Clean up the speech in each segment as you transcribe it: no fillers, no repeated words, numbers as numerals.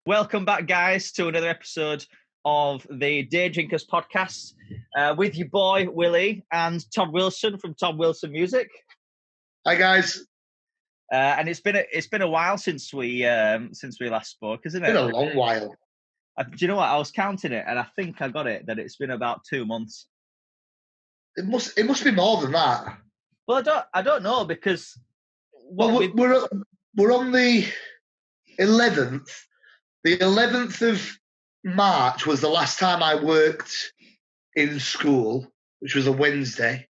Welcome back, guys, to another episode of the Day Drinkers podcast with your boy WillE and Todd Wilson from Todd Wilson Music. Hi, guys. And it's been a while since we last spoke, isn't it? It's been a long while. Do you know what? I was counting it, and I think I got it that it's been about 2 months. It must be more than that. Well, I don't know because we're on the 11th. The 11th of March was the last time I worked in school, which was a Wednesday.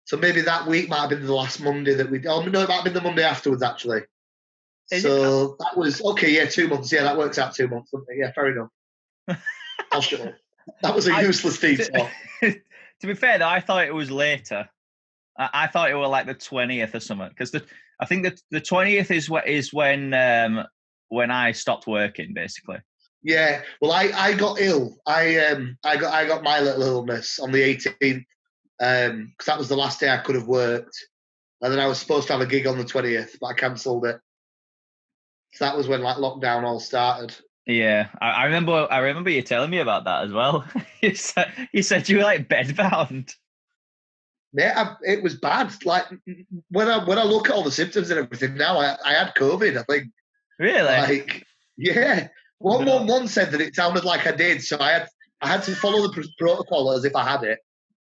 So maybe that week might have been the last Monday that we. Oh no, it might have been the Monday afterwards actually. So that was okay. Yeah, 2 months. Yeah, that works out 2 months. Doesn't it? Yeah, fair enough. I'll shut up. That was a useless detail. To be fair, though, I thought it was later. I thought it was like the 20th or something, because I think that the 20th is when I stopped working, basically. Yeah, well, I got ill. I got my little illness on the 18th because that was the last day I could have worked, and then I was supposed to have a gig on the 20th, but I cancelled it. So that was when like lockdown all started. Yeah, I remember you telling me about that as well. you said you were like bedbound. Yeah, it was bad. Like when I look at all the symptoms and everything now, I had COVID. I think. Really? Like, yeah. One said that it sounded like I did, so I had to follow the protocol as if I had it.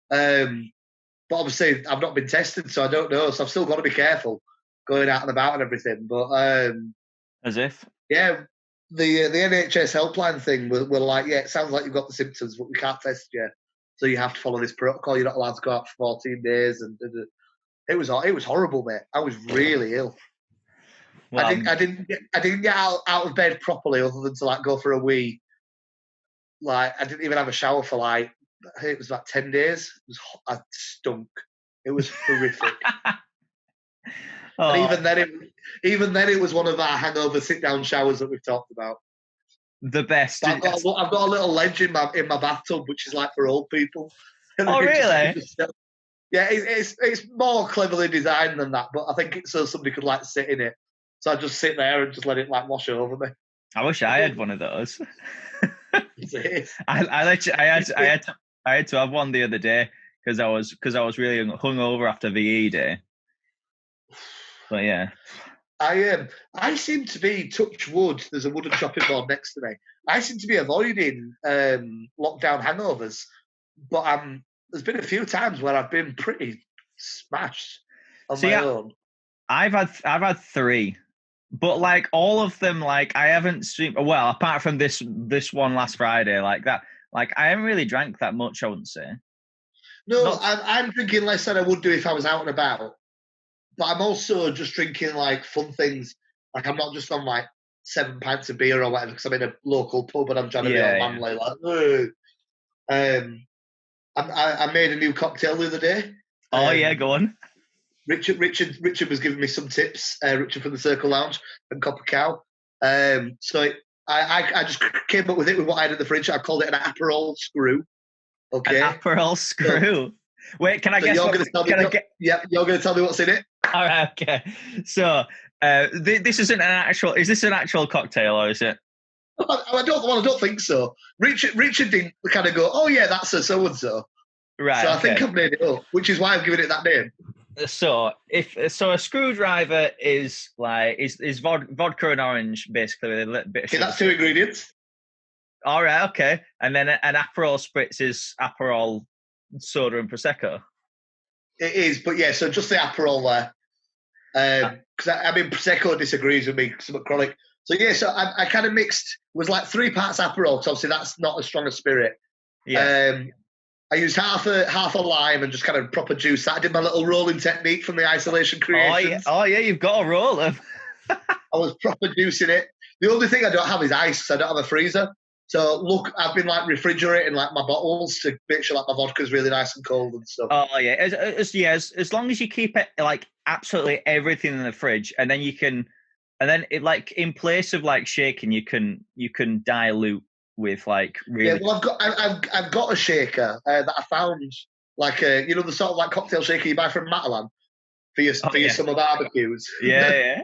But obviously, I've not been tested, so I don't know. So I've still got to be careful going out and about and everything. But as if, yeah, the NHS helpline thing were like, yeah, it sounds like you've got the symptoms, but we can't test you, so you have to follow this protocol. You're not allowed to go out for 14 days, and it was horrible, mate. I was really ill. Well, I didn't get out of bed properly other than to like go for a wee. Like I didn't even have a shower for like I think it was about 10 days. I stunk. It was horrific. And even then it was one of our hangover sit down showers that we've talked about. The best. But I've got a little ledge in my bathtub which is like for old people. Oh really? Yeah, it's more cleverly designed than that, but I think it's so somebody could like sit in it. So I just sit there and just let it like wash over me. I wish I had one of those. I had to have one the other day because I was really hungover after VE day. But yeah, I seem to be, touch wood. There's a wooden chopping board next to me. I seem to be avoiding lockdown hangovers, but there's been a few times where I've been pretty smashed on my own. I've had 3. But like all of them, like I haven't streamed. Well, apart from this one last Friday, like that, like I haven't really drank that much. I wouldn't say. No, I'm drinking less than I would do if I was out and about. But I'm also just drinking like fun things. Like I'm not just on like 7 pints of beer or whatever because I'm in a local pub and I'm trying to be all manly. Like, I made a new cocktail the other day. Oh yeah, go on. Richard was giving me some tips. Richard from the Circle Lounge and Copper Cow. So I just came up with it with what I had in the fridge. I called it an Aperol Screw. Okay. An Aperol Screw. Wait, can I guess? You're going to tell me what's in it. All right. Okay. So this isn't an actual. Is this an actual cocktail or is it? I don't think so. Richard didn't kind of go, oh yeah, that's a so and so. Right. So I think I've made it up, which is why I've given it that name. So a screwdriver is like is vodka and orange basically with a little bit of sugar. Okay, that's 2 ingredients. All right, okay. And then an Aperol spritz is Aperol soda and Prosecco. It is, but yeah, so just the Aperol there. Because I mean Prosecco disagrees with me because I'm a chronic. So yeah, so I kind of mixed, it was like 3 parts Aperol, because obviously that's not as strong a spirit. Yeah. I used half a lime and just kind of proper juice that. I did my little rolling technique from the Isolation Creations. Oh yeah, you've got to roll them. I was proper juicing it. The only thing I don't have is ice, because I don't have a freezer. So look, I've been like refrigerating like my bottles to make sure like my vodka's really nice and cold and stuff. Oh yeah, as long as you keep it like absolutely everything in the fridge, and then you can, and then it like in place of like shaking, you can dilute with like really. Yeah, well, I've got a shaker that I found, like you know the sort of like cocktail shaker you buy from Matalan for your summer barbecues. Yeah.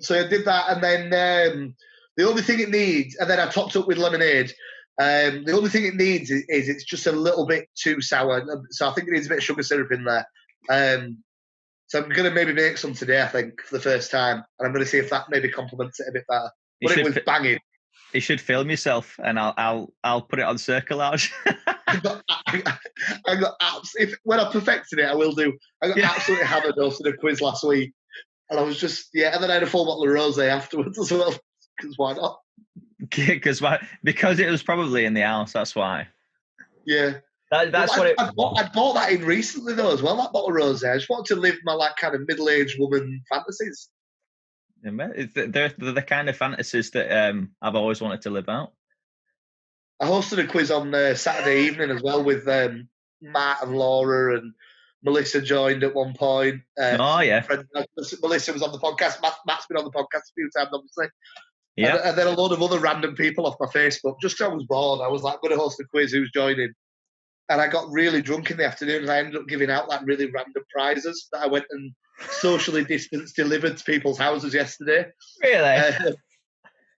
So I did that, and then The only thing it needs, and then I topped up with lemonade. The only thing it needs is it's just a little bit too sour. So I think it needs a bit of sugar syrup in there. So I'm going to maybe make some today, I think, for the first time. And I'm going to see if that maybe complements it a bit better. But it was banging. You should film yourself, and I'll put it on Circle Lounge. I got when I perfected it, I will do. I got absolutely hammered hosting a quiz last week. And I was just, and then I had a full bottle of rosé afterwards as well. Because why not? Because it was probably in the house, that's why. Yeah. That's what I bought that in recently, though, as well, that bottle of rosé. I just wanted to live my, like, kind of middle-aged woman fantasies. They're the kind of fantasies that I've always wanted to live out. I hosted a quiz on Saturday evening as well with Matt and Laura, and Melissa joined at one point. Melissa was on the podcast. Matt's been on the podcast a few times, obviously. Yeah. And then a load of other random people off my Facebook. Just because I was bored, I was like, I'm going to host a quiz, who's joining? And I got really drunk in the afternoon, and I ended up giving out like really random prizes that I went and socially distanced delivered to people's houses yesterday. Really?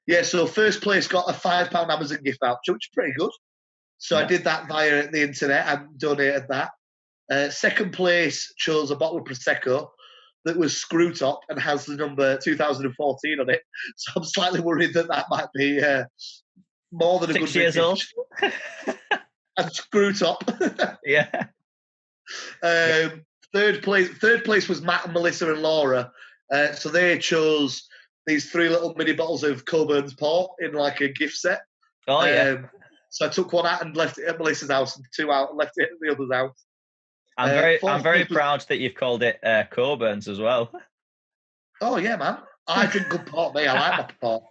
Yeah, so first place got a £5 Amazon gift voucher, which is pretty good. So I did that via the internet and donated that. Second place chose a bottle of Prosecco that was screw top and has the number 2014 on it. So I'm slightly worried that might be more than a 6 good years old. And screw top. Yeah. Third place was Matt and Melissa and Laura. So they chose these 3 little mini bottles of Coburn's Port in like a gift set. Oh, yeah. So I took one out and left it at Melissa's house, and 2 out and left it at the other's house. I'm very proud that you've called it Coburn's as well. Oh, yeah, man. I drink good port, mate. I like my port.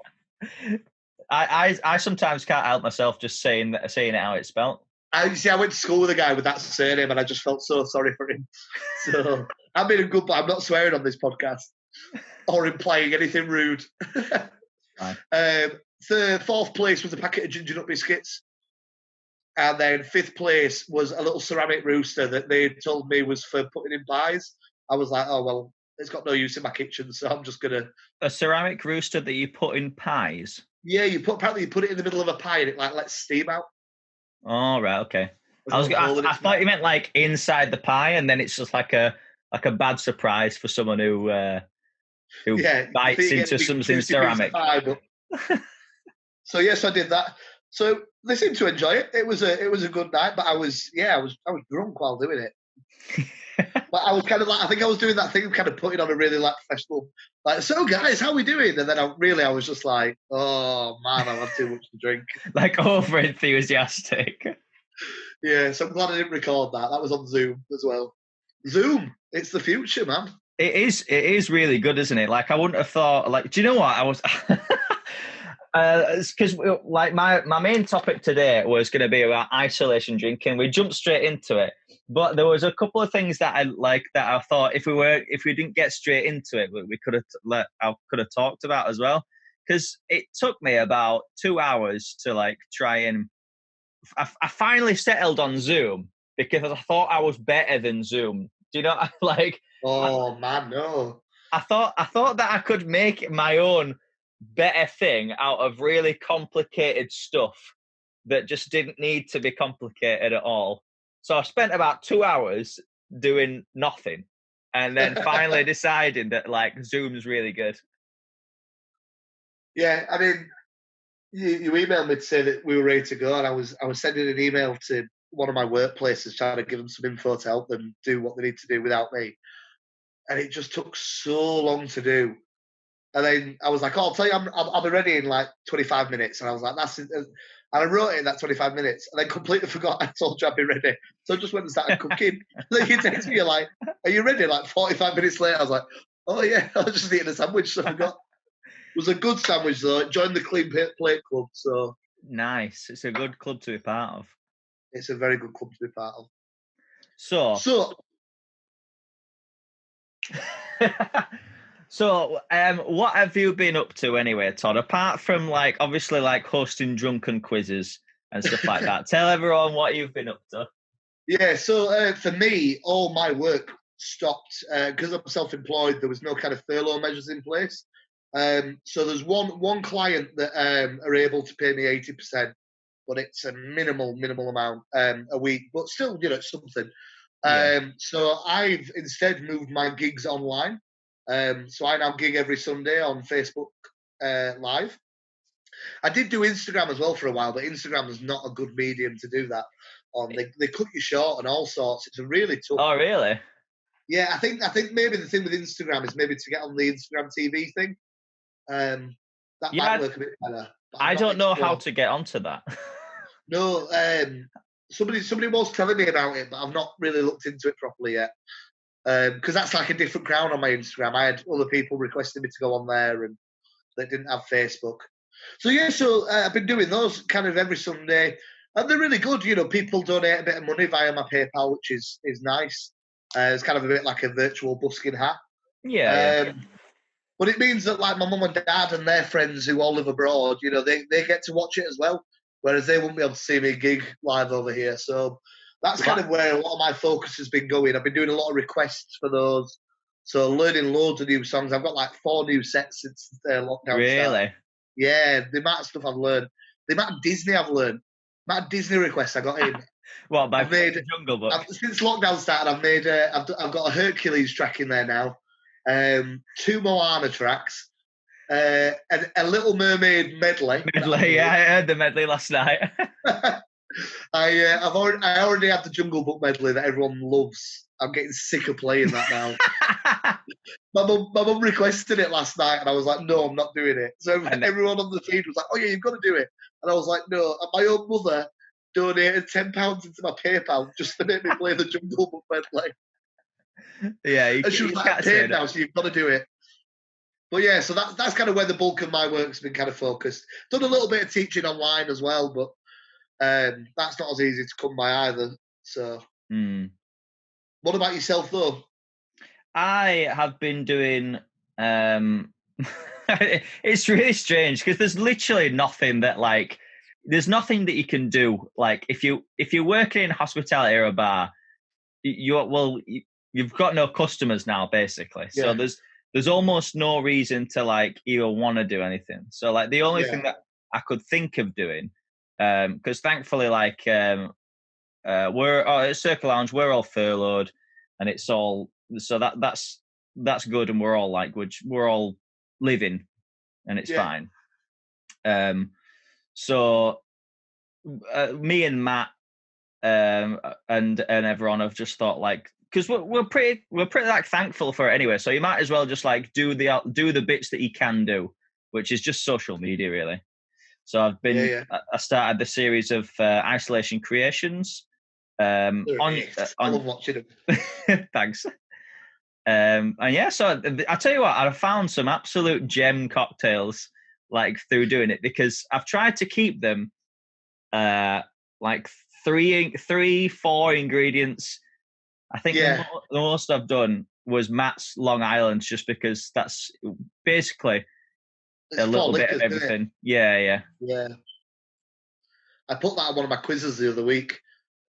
I sometimes can't help myself just saying it how it's spelt. I went to school with a guy with that surname, and I just felt so sorry for him. So I've been a good boy. I'm not swearing on this podcast or implying anything rude. Fourth place was a packet of ginger nut biscuits. And then 5th place was a little ceramic rooster that they told me was for putting in pies. I was like, oh, well, it's got no use in my kitchen, so I'm just going to... A ceramic rooster that you put in pies? Yeah, apparently you put it in the middle of a pie and it like lets steam out. Oh, right, okay. I thought you meant like inside the pie, and then it's just like a bad surprise for someone who bites into something ceramic. Pie, but... So yes, I did that. So they seemed to enjoy it. It was a good night, but I was drunk while doing it. But I was kind of like, I think I was doing that thing, kind of putting on a really like professional, like, so guys, how we doing? And then I was just like, oh man, I've had too much to drink. Like over enthusiastic. Yeah, so I'm glad I didn't record that. That was on Zoom as well. Zoom, it's the future, man. It is really good, isn't it? Like I wouldn't have thought. Like, do you know what I was? Because like my main topic today was going to be about isolation drinking. We jumped straight into it, but there was a couple of things that I thought if we didn't get straight into it, we could have talked about as well. Because it took me about 2 hours to like try and I finally settled on Zoom because I thought I was better than Zoom. Do you know like? Oh man, no. I thought that I could make my own better thing out of really complicated stuff that just didn't need to be complicated at all. So I spent about 2 hours doing nothing and then finally deciding that like Zoom's really good. Yeah, I mean, you emailed me to say that we were ready to go, and I was sending an email to one of my workplaces trying to give them some info to help them do what they need to do without me. And it just took so long to do. And then I was like, oh, I'll tell you, I'll be ready in like 25 minutes. And I was like, that's it. And I wrote it in that 25 minutes and then completely forgot I told you I'd be ready. So I just went and started cooking. Then you text me, you're like, are you ready? Like 45 minutes later, I was like, oh yeah, I was just eating a sandwich. So I forgot. It was a good sandwich though. It joined the Clean Plate Club. So nice. It's a good club to be part of. It's a very good club to be part of. So So, what have you been up to anyway, Todd? Apart from like obviously like hosting drunken quizzes and stuff like that, tell everyone what you've been up to. Yeah, so for me, all my work stopped because I'm self-employed. There was no kind of furlough measures in place, So there's one client that are able to pay me 80%, but it's a minimal amount a week. But still, it's something. So I've instead moved my gigs online. So I now gig every Sunday on Facebook Live. I did do Instagram as well for a while, but Instagram is not a good medium to do that on. They cut you short and all sorts. It's a really tough. Oh, really? Yeah, I think maybe the thing with Instagram is maybe to get on the Instagram TV thing. That might work a bit better. I don't know how to get onto that. No, somebody was telling me about it, but I've not really looked into it properly yet. Because that's like a different crown on my Instagram. I had other people requesting me to go on there, and they didn't have Facebook. So yeah, I've been doing those kind of every Sunday, and they're really good. People donate a bit of money via my PayPal, which is nice. It's kind of a bit like a virtual busking hat. Yeah. But it means that like my mum and dad and their friends who all live abroad, they get to watch it as well, whereas they won't be able to see me gig live over here. So that's kind of where a lot of my focus has been going. I've been doing a lot of requests for those. So learning loads of new songs. I've got like 4 new sets since lockdown Really? started. Yeah, the amount of stuff I've learned. The amount of Disney I've learned. The amount of Disney requests I got in. What, by the Jungle Book? Since lockdown started, I've got a Hercules track in there now. 2 Moana tracks, and a Little Mermaid medley. Yeah, I heard the medley last night. I already have the Jungle Book medley that everyone loves. I'm getting sick of playing that now. my mum requested it last night, and I was like, no, I'm not doing it. So everyone on the feed was like, oh yeah, you've got to do it. And I was like, no. And my own mother donated £10 into my PayPal just to make me play the Jungle Book medley. Yeah, and she was like, I'm paid now, so you've got to do it. But yeah, so that's kind of where the bulk of my work's been kind of focused. Done a little bit of teaching online as well, but that's not as easy to come by either. So, What about yourself though? I have been doing. It's really strange because there's literally nothing that there's nothing that you can do. Like if you're working in hospitality or a bar, you've got no customers now, basically. Yeah. So there's almost no reason to even want to do anything. So the only thing that I could think of doing, because thankfully we're at Circle Lounge, we're all furloughed, and it's all so that's good, and we're all living, and it's fine. So me and Matt and everyone have just thought because we're pretty thankful for it anyway. So you might as well just do the bits that you can do, which is just social media really. So I've been I started the series of isolation creations. I love watching them. Thanks. And so I tell you what, I found some absolute gem cocktails through doing it, because I've tried to keep them 4 ingredients. I think the most I've done was Matt's Long Island, just because that's basically a little bit of everything. Yeah. I put that on one of my quizzes the other week.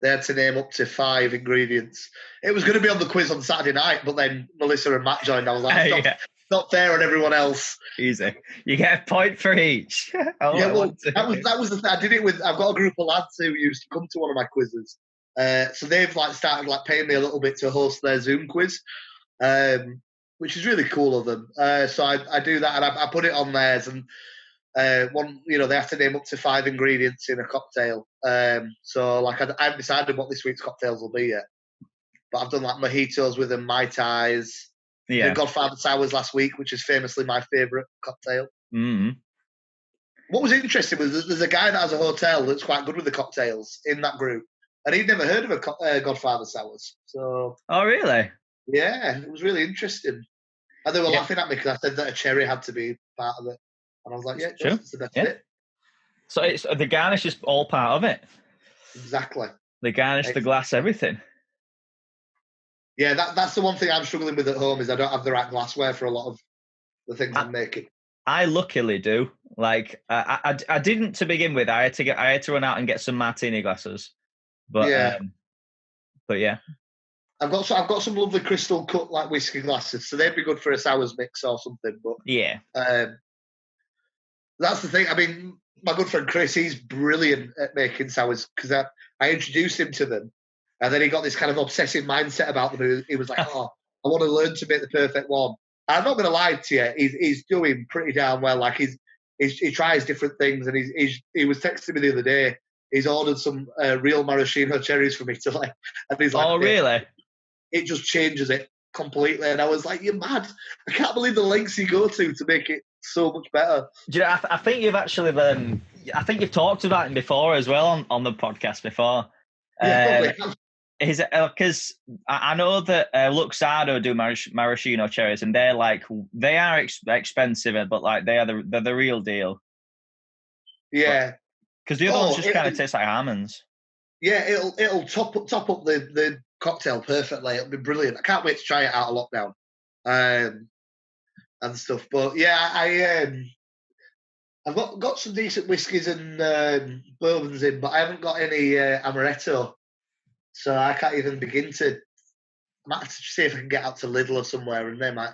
They had to name up to 5 ingredients. It was going to be on the quiz on Saturday night, but then Melissa and Matt joined. I was like, not fair on everyone else. Easy. You get a point for each. That was the thing. I did it with. I've got a group of lads who used to come to one of my quizzes. So they've started paying me a little bit to host their Zoom quiz, which is really cool of them. So I do that, and I put it on theirs, and they have to name up to 5 ingredients in a cocktail. So I haven't decided what this week's cocktails will be yet, but I've done mojitos with them, Mai Tais. The Godfather Sours last week, which is famously my favourite cocktail. Mm-hmm. What was interesting was there's a guy that has a hotel that's quite good with the cocktails in that group, and he'd never heard of a Godfather Sours. So, oh really? Yeah, it was really interesting. And they were laughing at me because I said that a cherry had to be part of it, and I was like, "Yeah, it's the best bit." So it's the garnish is all part of it. Exactly. The garnish, the glass, everything. Yeah, that's the one thing I'm struggling with at home is I don't have the right glassware for a lot of the things I'm making. I luckily do. I didn't to begin with. I had to run out and get some martini glasses. But yeah. I've got some lovely crystal cut like whiskey glasses, so they'd be good for a sours mix or something. But Yeah. That's the thing. I mean, my good friend Chris, he's brilliant at making sours because I introduced him to them, and then he got this kind of obsessive mindset about them. He was like, "Oh, I want to learn to make the perfect one." I'm not going to lie to you; he's doing pretty damn well. Like he tries different things, and he was texting me the other day. He's ordered some real maraschino cherries for me to like, and he's like, Oh, really? it just changes it completely. And I was like, "You're mad! I can't believe the lengths you go to make it so much better." Do you know, I think you've actually I think you've talked about him before as well on the podcast before. Yeah, probably. Is it because I know that Luxardo do maraschino cherries, and they are expensive, but like they're the real deal. Yeah, because the other ones just kind of taste like almonds. Yeah, it'll top up the cocktail perfectly. It'll be brilliant. I can't wait to try it out of lockdown, and stuff. But yeah, I've got some decent whiskies and bourbons in, but I haven't got any amaretto, so I can't even begin to. I might have to see if I can get out to Lidl or somewhere, and they might.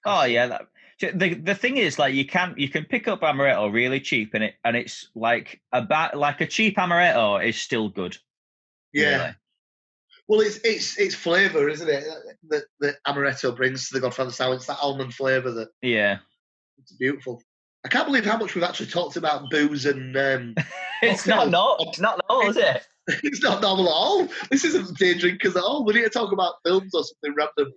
Oh yeah, the thing is, like, you can pick up amaretto really cheap, and it's like a cheap amaretto is still good. Yeah. Really. Well, it's flavour, isn't it? That amaretto brings to the Godfather Sour. It's that almond flavour that. Yeah. It's beautiful. I can't believe how much we've actually talked about booze and. It's not normal, is it? It's not normal at all. This isn't day drinkers at all. We need to talk about films or something random.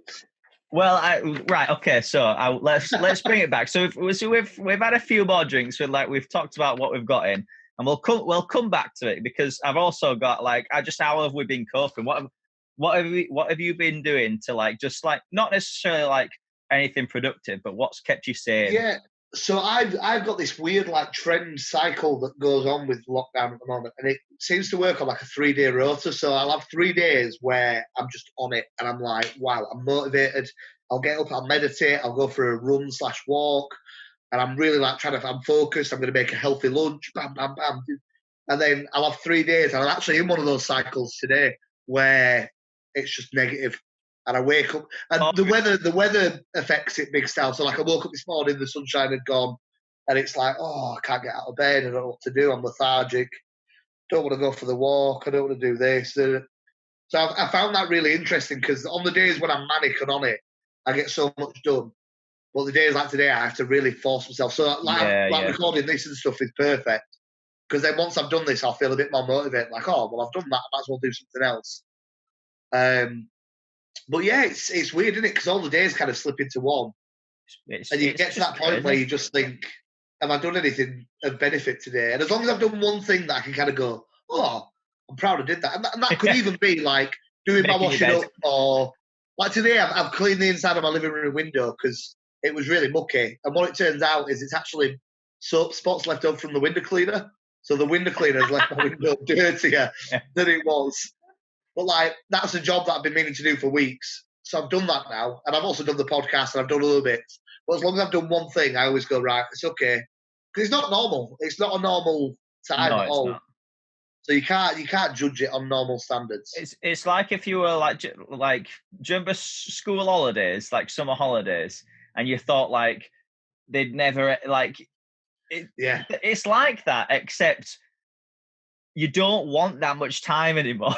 Well, right, okay. So let's bring it back. So we've had a few more drinks. We've talked about what we've got in, and we'll come back to it because I've also got how have we been coping? What have you been doing to just not necessarily like anything productive, but what's kept you sane? Yeah. So I've got this weird trend cycle that goes on with lockdown at the moment, and it seems to work on a 3-day rota. So I'll have 3 days where I'm just on it, and I'm like, wow, I'm motivated. I'll get up, I'll meditate, I'll go for a run/walk, and I'm really I'm focused. I'm going to make a healthy lunch, bam, bam, bam, and then I'll have 3 days, and I'm actually in one of those cycles today where it's just negative. And I wake up, and the weather affects it big style. So I woke up this morning, the sunshine had gone, and it's like, oh, I can't get out of bed. I don't know what to do. I'm lethargic. Don't want to go for the walk. I don't want to do this. So I found that really interesting because on the days when I'm manic and on it, I get so much done. But the days like today, I have to really force myself. So recording this and stuff is perfect because then once I've done this, I'll feel a bit more motivated. Like, oh, well, I've done that. I might as well do something else. But yeah, it's weird, isn't it? Because all the days kind of slip into one, and you get to that point where you just think, "Have I done anything of benefit today?" And as long as I've done one thing that I can kind of go, "Oh, I'm proud I did that," and that could even be like doing my washing up, or like today I've cleaned the inside of my living room window because it was really mucky. And what it turns out is it's actually soap spots left over from the window cleaner. So the window cleaner has left my window dirtier than it was. But that's a job that I've been meaning to do for weeks. So I've done that now. And I've also done the podcast and I've done a little bit. But as long as I've done one thing, I always go, right, it's okay. Because it's not normal. It's not a normal time at all. Not. So you can't judge it on normal standards. It's like if you were like do you remember school holidays, like summer holidays, and you thought they'd never it's like that, except you don't want that much time anymore.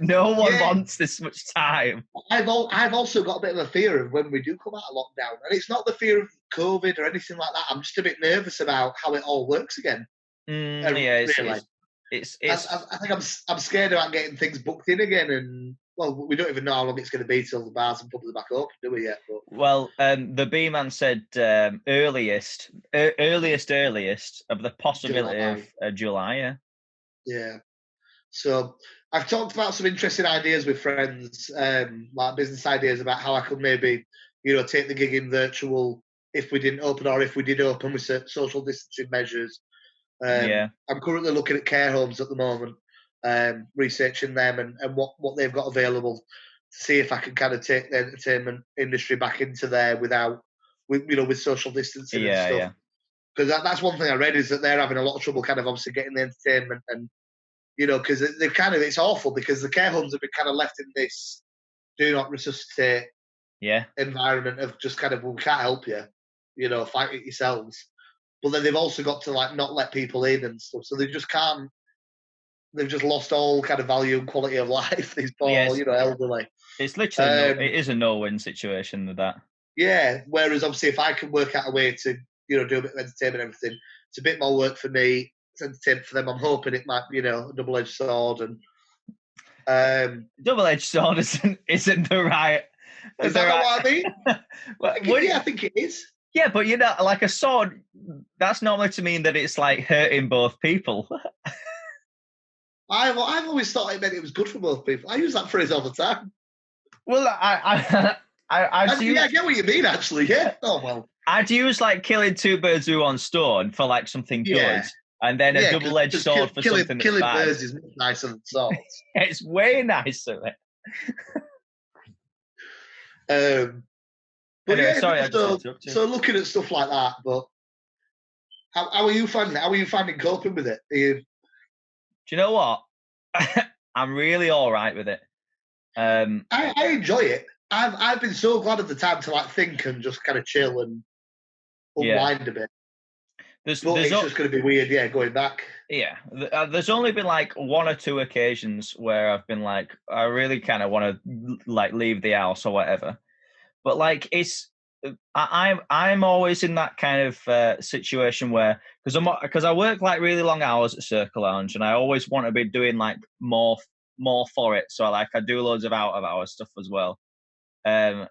No one wants this much time. I've also got a bit of a fear of when we do come out of lockdown, and it's not the fear of COVID or anything like that. I'm just a bit nervous about how it all works again. I think I'm scared about getting things booked in again, and well, we don't even know how long it's going to be till the bars and pubs are back open, do we yet? But... Well, the B man said earliest of the possibility of July. Yeah. Yeah. So I've talked about some interesting ideas with friends, like business ideas about how I could maybe, take the gig in virtual if we didn't open, or if we did open with social distancing measures. I'm currently looking at care homes at the moment, researching them and what they've got available to see if I can kind of take the entertainment industry back into there with social distancing and stuff. Yeah. Because that's one thing I read is that they're having a lot of trouble kind of obviously getting the entertainment and, because it's awful because the care homes have been kind of left in this do not resuscitate environment of just kind of, well, we can't help you, you know, fight it yourselves. But then they've also got to like not let people in and stuff, so they just can't. They've just lost all kind of value and quality of life. These poor, you know, elderly. It's literally it is a no-win situation with that. Yeah. Whereas obviously, if I can work out a way to, you know, do a bit of entertainment and everything, it's a bit more work for me. It's entertainment for them. I'm hoping it might be, you know, a double-edged sword. And double-edged sword isn't the right. Is that not what I mean? I think it is. Yeah, but you know, like a sword, that's normally to mean that it's like hurting both people. I've always thought it meant it was good for both people. I use that phrase all the time. Well, I get what you mean, actually. Yeah. Oh well. I'd use like killing two birds with one stone for like something good, and then a double-edged sword for something that's killing bad. Birds is much nicer than swords. It's way nicer. But anyway, yeah, sorry, so looking at stuff like that, but how are you finding it? How are you finding coping with it? Do you know what? I'm really all right with it. I enjoy it. I've been so glad of the time to like think and just kind of chill and unwind a bit. It's just going to be weird, going back. Yeah, there's only been like one or two occasions where I've been like, I really kind of want to like leave the house or whatever. But like I'm always in that kind of situation where because I work like really long hours at Circle Lounge and I always want to be doing like more for it. So like I do loads of out of hours stuff as well. I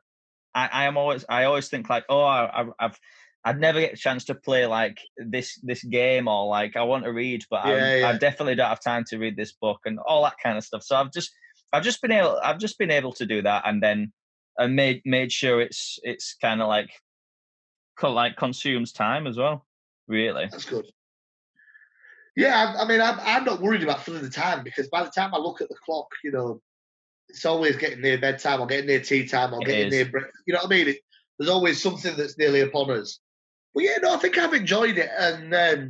always think like, I'd never get a chance to play like this game or like I want to read, but I definitely don't have time to read this book and all that kind of stuff. So I've just been able to do that and then. And made sure it's kind of like consumes time as well. Really, that's good. Yeah, I mean, I'm not worried about filling the time because by the time I look at the clock, you know, it's always getting near bedtime or getting near tea time or getting near breakfast. You know what I mean? There's always something that's nearly upon us. But yeah, no, I think I've enjoyed it, and I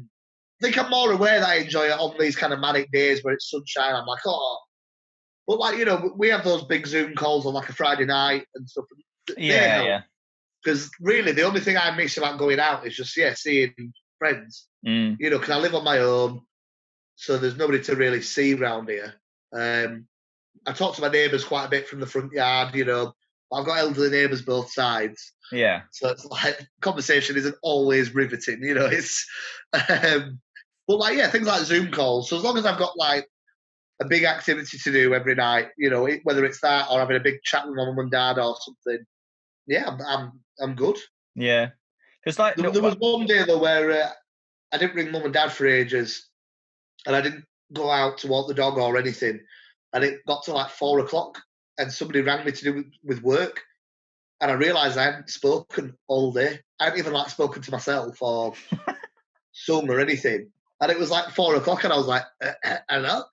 think I'm more aware that I enjoy it on these kind of manic days where it's sunshine. I'm like, oh. But like, you know, we have those big Zoom calls on like a Friday night and stuff. Yeah. Because really, the only thing I miss about going out is just seeing friends. You know, because I live on my own, so there's nobody to really see around here. I talk to my neighbours quite a bit from the front yard. You know, I've got elderly neighbours both sides. Yeah. So it's like conversation isn't always riveting. You know, it's. But like things like Zoom calls. So as long as I've got like a big activity to do every night, you know, whether it's that or having a big chat with my mum and dad or something. Yeah, I'm good. Yeah, because like there was one day though where I didn't ring mum and dad for ages, and I didn't go out to walk the dog or anything, and it got to like 4:00, and somebody rang me to do with work, and I realised I hadn't spoken all day. I hadn't even like spoken to myself or son or anything. And it was like 4:00, and I was like, hello.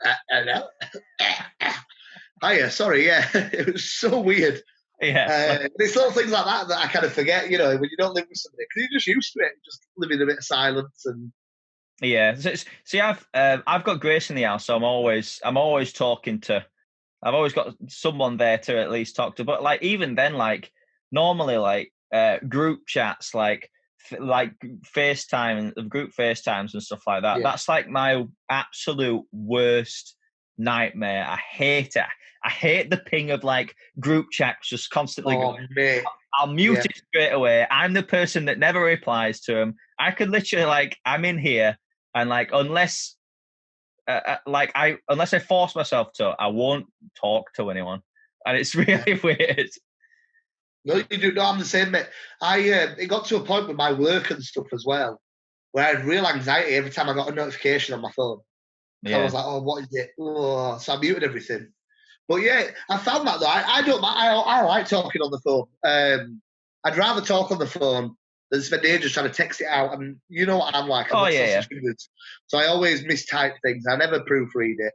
Hiya, sorry, yeah. It was so weird. Yeah. It's little things like that I kind of forget, you know, when you don't live with somebody, because you're just used to it, just living in a bit of silence and. Yeah. See, I've got Grace in the house, so I'm always talking to. I've always got someone there to at least talk to. But like even then, like normally, like group chats, like FaceTime and group FaceTimes and stuff like that. Yeah. That's like my absolute worst nightmare. I hate it. I hate the ping of like group chats just constantly going. I'll mute it straight away. I'm the person that never replies to them. I could literally like I'm in here and like unless I force myself to, I won't talk to anyone, and it's really weird. No, you do. No, I'm the same, mate. It got to a point with my work and stuff as well, where I had real anxiety every time I got a notification on my phone. Yeah. I was like, oh, what is it? Oh, so I muted everything. But yeah, I found that though. I like talking on the phone. I'd rather talk on the phone than spend ages trying to text it out. And you know what I'm like. So I always mistype things. I never proofread it.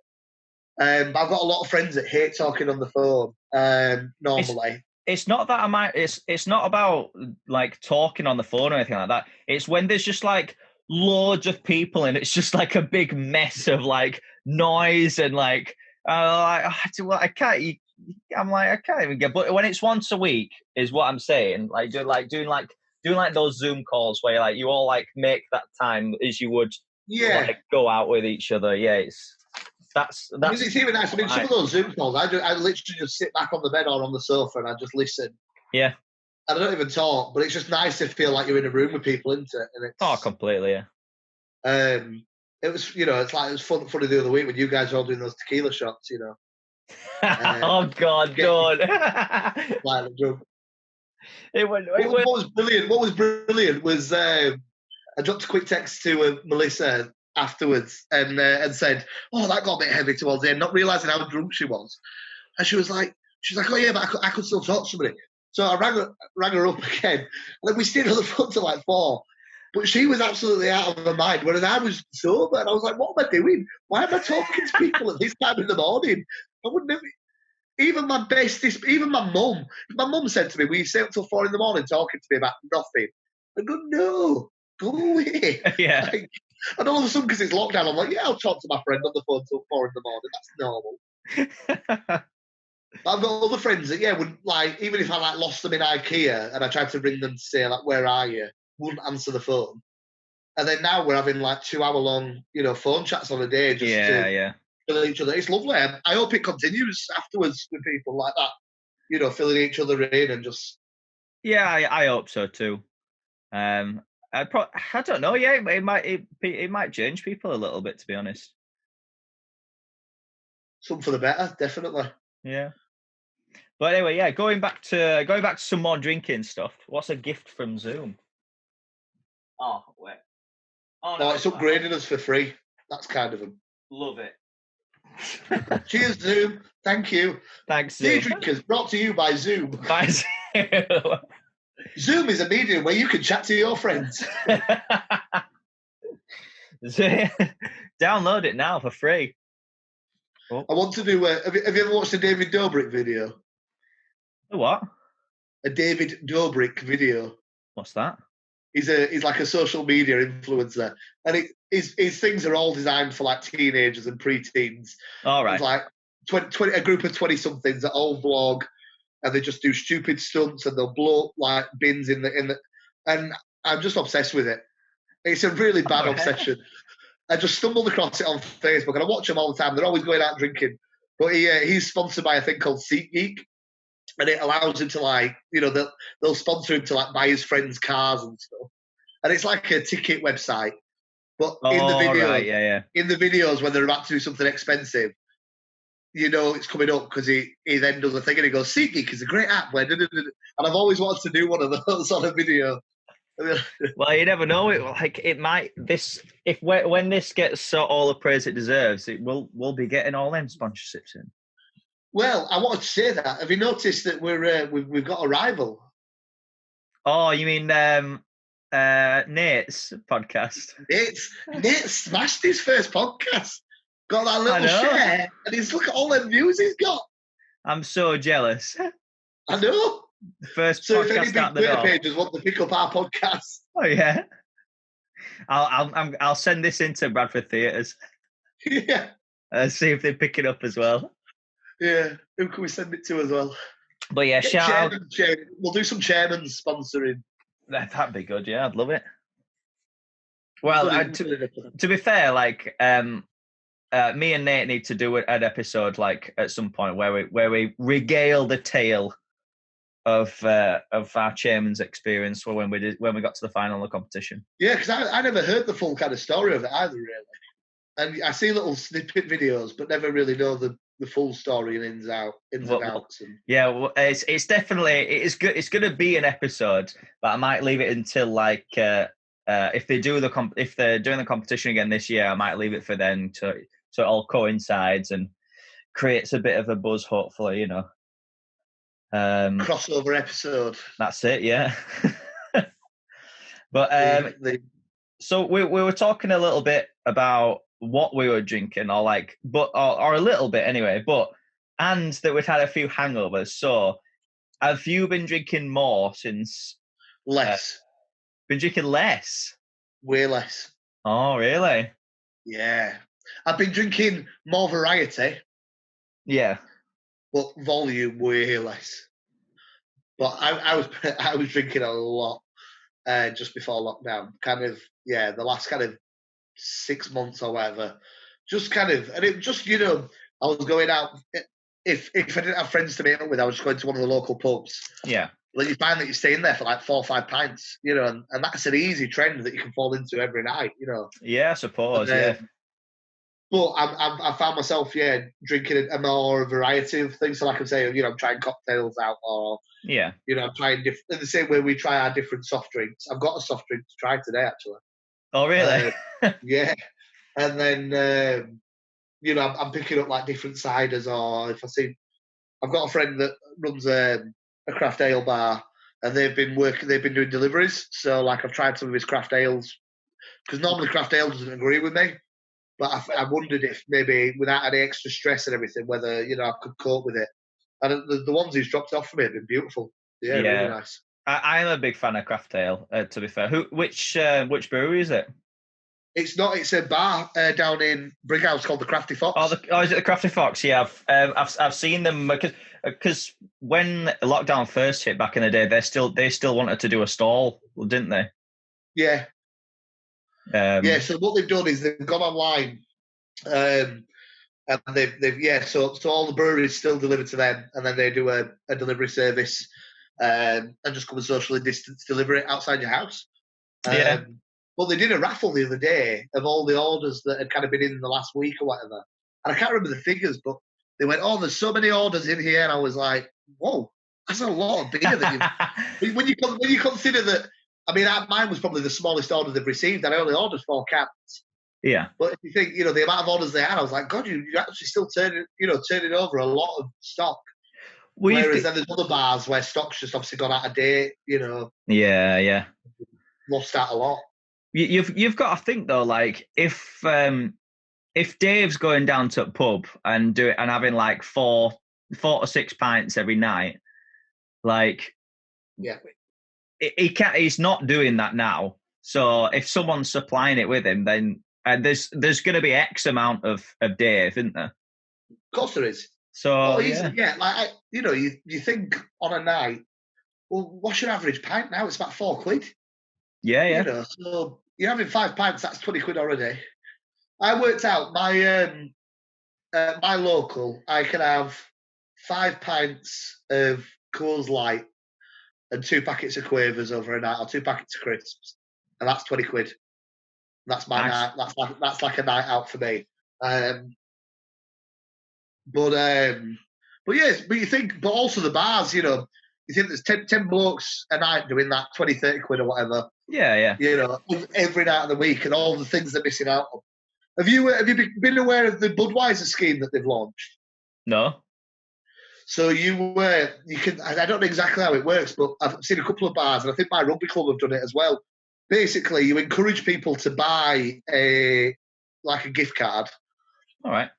But I've got a lot of friends that hate talking on the phone. Normally. It's not that it's not about like talking on the phone or anything like that. It's when there's just like loads of people and it's just like a big mess of like noise and like I can't. I'm like, I can't even get. But when it's once a week, is what I'm saying. Like doing like those Zoom calls where like you all like make that time as you would Yeah. like go out with each other. Yeah, that's I mean, it's even nice. I mean, some right. of those Zoom calls, I literally just sit back on the bed or on the sofa and I just listen. Yeah. I don't even talk, but it's just nice to feel like you're in a room with people, isn't it? And Oh, it's completely. Yeah. it was, it's like it was funny the other week when you guys were all doing those tequila shots, Oh God, get don't. like drunk. It went. It What went. was brilliant? What was brilliant was I dropped a quick text to Melissa afterwards and said, "Oh, that got a bit heavy towards the end," not realizing how drunk she was. And she's like, "Oh yeah, but I could still talk to somebody." So I rang her up again, and then we stayed on the phone till like 4. But she was absolutely out of her mind, whereas I was sober, and I was like, "What am I doing? Why am I talking to people at this time in the morning?" I wouldn't have. Even my bestest, even my mum said to me, "We stay up till 4 in the morning talking to me about nothing." I go, "No, go away." Yeah. Like, and all of a sudden, because it's lockdown, I'm like, "Yeah, I'll talk to my friend on the phone till 4 in the morning. That's normal." I've got other friends that, yeah, would like, even if I like lost them in IKEA and I tried to ring them to say, like, "Where are you?" wouldn't answer the phone. And then now we're having like 2 hour long, phone chats on a day just to Yeah. fill each other. It's lovely. I hope it continues afterwards with people like that, filling each other in and just Yeah, I hope so too. Um, I don't know. Yeah, it might change people a little bit, to be honest. something for the better, definitely. Yeah. But anyway, yeah, going back to some more drinking stuff. What's a gift from Zoom? Oh wait. Oh No, no, it's it's fine. upgrading us for free. That's kind of them. Love it. Cheers, Zoom. Thank you. Thanks, Day Zoom. Drinkers brought to you by Zoom. Bye, Zoom. Zoom is a medium where you can chat to your friends. Download it now for free. Oh, I want to do have you ever watched a David Dobrik video? what? A David Dobrik video. What's that? He's like a social media influencer, and his things are all designed for like teenagers and preteens. All There's right. like 20, a group of 20-somethings that all vlog, and they just do stupid stunts, and they'll blow up like bins in the. And I'm just obsessed with it. It's a really bad All right. obsession. I just stumbled across it on Facebook, and I watch them all the time. They're always going out drinking, but he's sponsored by a thing called SeatGeek, and it allows him to like, they'll sponsor him to like buy his friends' cars and stuff. And it's like a ticket website, but All right. Yeah. in the videos when they're about to do something expensive, it's coming up because he then does a thing and he goes, SeatGeek is a great app where, and I've always wanted to do one of those on a video. Well, you never know. It might this if when this gets all the praise it deserves, we'll be getting all them sponsorships in. Well, I wanted to say that. Have you noticed that we've got a rival? Oh, you mean Nate's podcast? Nate smashed his first podcast. Got that little share, and look at all them views he's got. I'm so jealous. I know. First So if podcast any big out the Twitter door. pages want to pick up our podcast, Oh yeah. I'll send this into Bradford Theatres. Yeah. See if they pick it up as well. Yeah. Who can we send it to as well? But yeah, shout out. We'll do some chairman's sponsoring. That'd be good. Yeah, I'd love it. Well, to be fair, like me and Nate need to do an episode like at some point where we regale the tale of our chairman's experience when we got to the final of the competition. Yeah, because I never heard the full kind of story of it either, really. And I see little snippet videos, but never really know the full story and ins and outs. Yeah, well, it's definitely it's good. It's going to be an episode, but I might leave it until like if they're doing the competition again this year, I might leave it for then so it all coincides and creates a bit of a buzz. Hopefully, crossover episode. That's it. Yeah. But so we were talking a little bit about what we were drinking, or a little bit anyway. And that we'd had a few hangovers. So, have you been drinking more since? Less. Been drinking less? Way less. Oh, really? Yeah. I've been drinking more variety. Yeah. but volume way less. But I was I was drinking a lot just before lockdown. Kind of the last kind of 6 months or whatever. Just kind of, and it just I was going out. If I didn't have friends to meet up with, I was just going to one of the local pubs. Yeah. But then you find that you're staying there for like 4 or 5 pints, and that's an easy trend that you can fall into every night, Yeah, I suppose. And, Yeah. But I found myself, drinking a more variety of things. So, like I'm saying, I'm trying cocktails out, or Yeah. I'm trying in the same way we try our different soft drinks. I've got a soft drink to try today, actually. Oh, really? Yeah, and then I'm picking up like different ciders, or if I see, I've got a friend that runs a craft ale bar, and they've been doing deliveries. So, like, I've tried some of his craft ales because normally craft ale doesn't agree with me. But I wondered if maybe without any extra stress and everything, whether I could cope with it. And the ones he's dropped off for me have been beautiful. Yeah, really Yeah. nice. I am a big fan of craft ale. To be fair, which brewery is it? It's not. It's a bar down in Brighouse called the Crafty Fox. Is it the Crafty Fox? Yeah, I've seen them because when lockdown first hit back in the day, they still wanted to do a stall, didn't they? Yeah. So what they've done is they've gone online, and they've so all the breweries still deliver to them, and then they do a delivery service, and just come and socially distance deliver it outside your house. Yeah. Well, they did a raffle the other day of all the orders that had kind of been in the last week or whatever. And I can't remember the figures, but they went, "Oh, there's so many orders in here," and I was like, "Whoa, that's a lot of beer that you." when you consider that, I mean, mine was probably the smallest order they've received, and I only ordered 4 cans. Yeah. But if you think, the amount of orders they had, I was like, God, you're actually still turning over a lot of stock. Whereas then there's other bars where stock's just obviously gone out of date, Yeah. lost out a lot. You've got to think though, like if Dave's going down to a pub and do it and having like 4 to 6 pints every night, like he's not doing that now. So if someone's supplying it with him, then there's going to be X amount of Dave, isn't there? Of course there is. So like you think on a night, well, what's your average pint now? It's about £4. Yeah. So you're having 5 pints, that's £20 already. I worked out my my local, I can have 5 pints of Coors Light and 2 packets of Quavers over a night, or 2 packets of crisps, and that's £20. That's my night. That's like a night out for me. But you think, but also the bars, you think there's 10 blokes a night doing that, 20, 30 quid or whatever. Yeah. Every night of the week, and all the things they're missing out on. Have you been aware of the Budweiser scheme that they've launched? No. So you can. I don't know exactly how it works, but I've seen a couple of bars, and I think my rugby club have done it as well. Basically, you encourage people to buy a gift card. All right.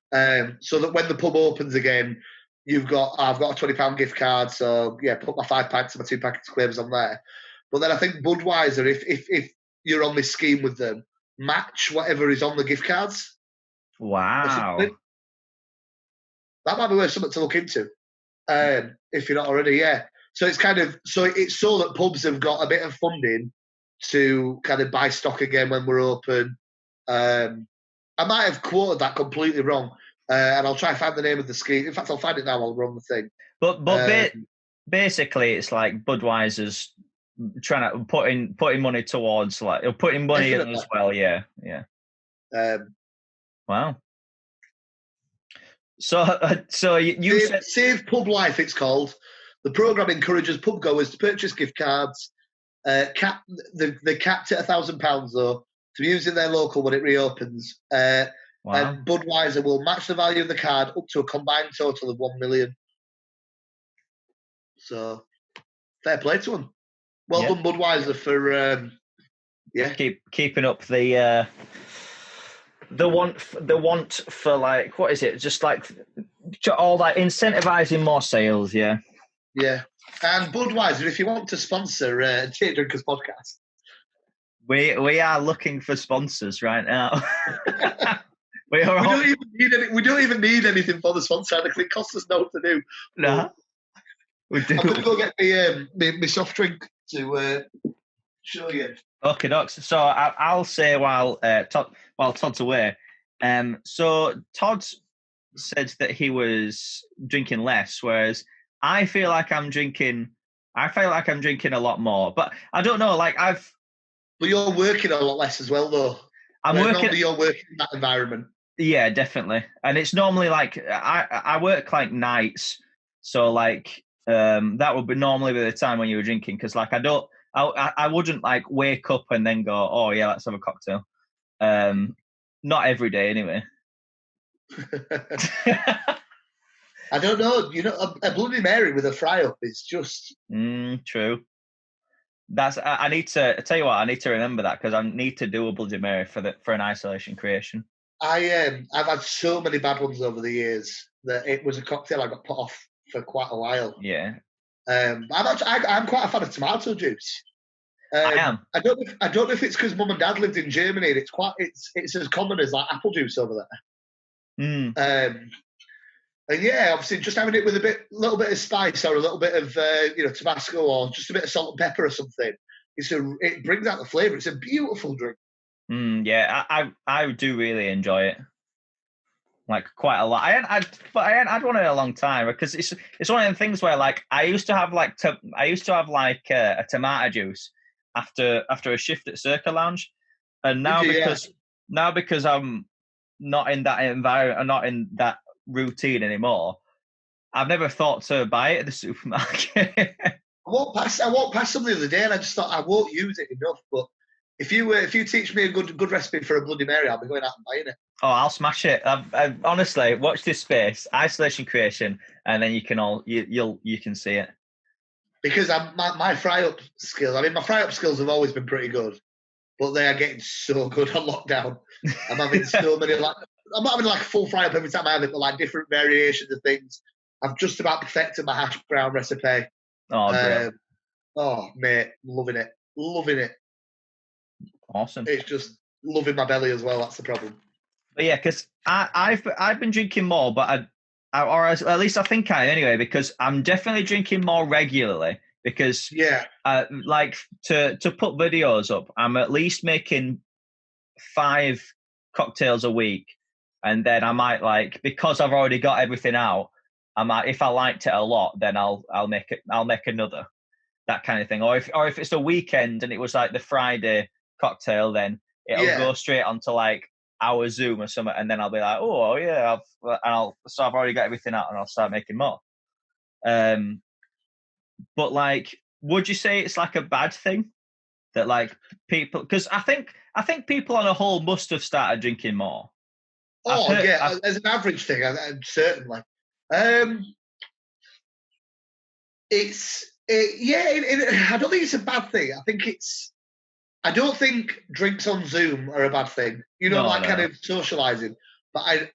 So that when the pub opens again, I've got a £20 gift card. So put my 5 pints and my 2 packets of Quavers on there. But then I think Budweiser, if you're on this scheme with them, match whatever is on the gift cards. Wow. That might be worth something to look into. If you're not already, yeah. So it's it's so that pubs have got a bit of funding to kind of buy stock again when we're open. I might have quoted that completely wrong, and I'll try and find the name of the scheme. In fact, I'll find it now while we're on the thing. But basically, it's like Budweiser's trying to putting money towards, like, putting money in as well. Yeah. Wow. So you said Save Pub Life, it's called. The programme encourages pub goers to purchase gift cards. They're capped at £1,000 though, to be used in their local when it reopens. Wow. And Budweiser will match the value of the card up to a combined total of £1 million. So fair play to them. Well done, Budweiser, for keeping up the want for, like, what is it? Just like all that incentivizing more sales. Yeah. And Budweiser, if you want to sponsor Tea Drinkers podcast, we are looking for sponsors right now. We are all, we don't even need anything for the sponsor because it costs us no to do. nah, we do. I'm gonna go get my soft drink to show you. Okay, docs. So I'll say while Todd's away. So Todd said that he was drinking less, whereas I feel like I'm drinking. I feel like I'm drinking a lot more, but I don't know. Like But you're working a lot less as well, though. I'm working. Normally, you're working in that environment. Yeah, definitely. And it's normally like I work like nights, so like that would be normally be the time when you were drinking because like I wouldn't like wake up and then go, oh yeah, let's have a cocktail. Not every day anyway. I don't know. You know, a Bloody Mary with a fry up is just true. I need to tell you what, I need to remember that because I need to do a Bloody Mary for an isolation creation. I've had so many bad ones over the years that it was a cocktail I got put off for quite a while. Yeah. I'm quite a fan of tomato juice. I am. I don't know if it's because Mum and Dad lived in Germany and it's as common as like apple juice over there. And yeah, obviously just having it with little bit of spice or a little bit of Tabasco or just a bit of salt and pepper or something. It brings out the flavour. It's a beautiful drink. Yeah, I do really enjoy it, like quite a lot. I hadn't had one in a long time because it's one of the things where like I used to have a tomato juice after a shift at Circle Lounge, and now because I'm not in that environment, I'm not in that routine anymore. I've never thought to buy it at the supermarket. I walked past some the other day and I just thought I won't use it enough, but. If you teach me a good recipe for a Bloody Mary, I'll be going out and buying it. Oh, I'll smash it. I honestly, watch this space, isolation creation, and then you can see it. Because my fry up skills. I mean, my fry up skills have always been pretty good, but they are getting so good on lockdown. I'm having so many I'm not having like a full fry up every time I have it, but like different variations of things. I've just about perfected my hash brown recipe. Oh, mate, loving it. Awesome. It's just loving my belly as well. That's the problem. But yeah, because I've been drinking more, but or at least I think I am anyway, because I'm definitely drinking more regularly. Because like to put videos up, I'm at least making 5 cocktails a week, and then I might like because I've already got everything out. I might, if I liked it a lot, then I'll make another, that kind of thing. Or if it's a weekend and it was like the Friday cocktail, then it'll go straight onto like our Zoom or something, and then I'll be like, oh yeah, I've already got everything out, and I'll start making more. But like, would you say it's like a bad thing that like people? Because I think people on a whole must have started drinking more. As an average thing, certainly. I don't think it's a bad thing. I don't think drinks on Zoom are a bad thing. Kind of socialising. But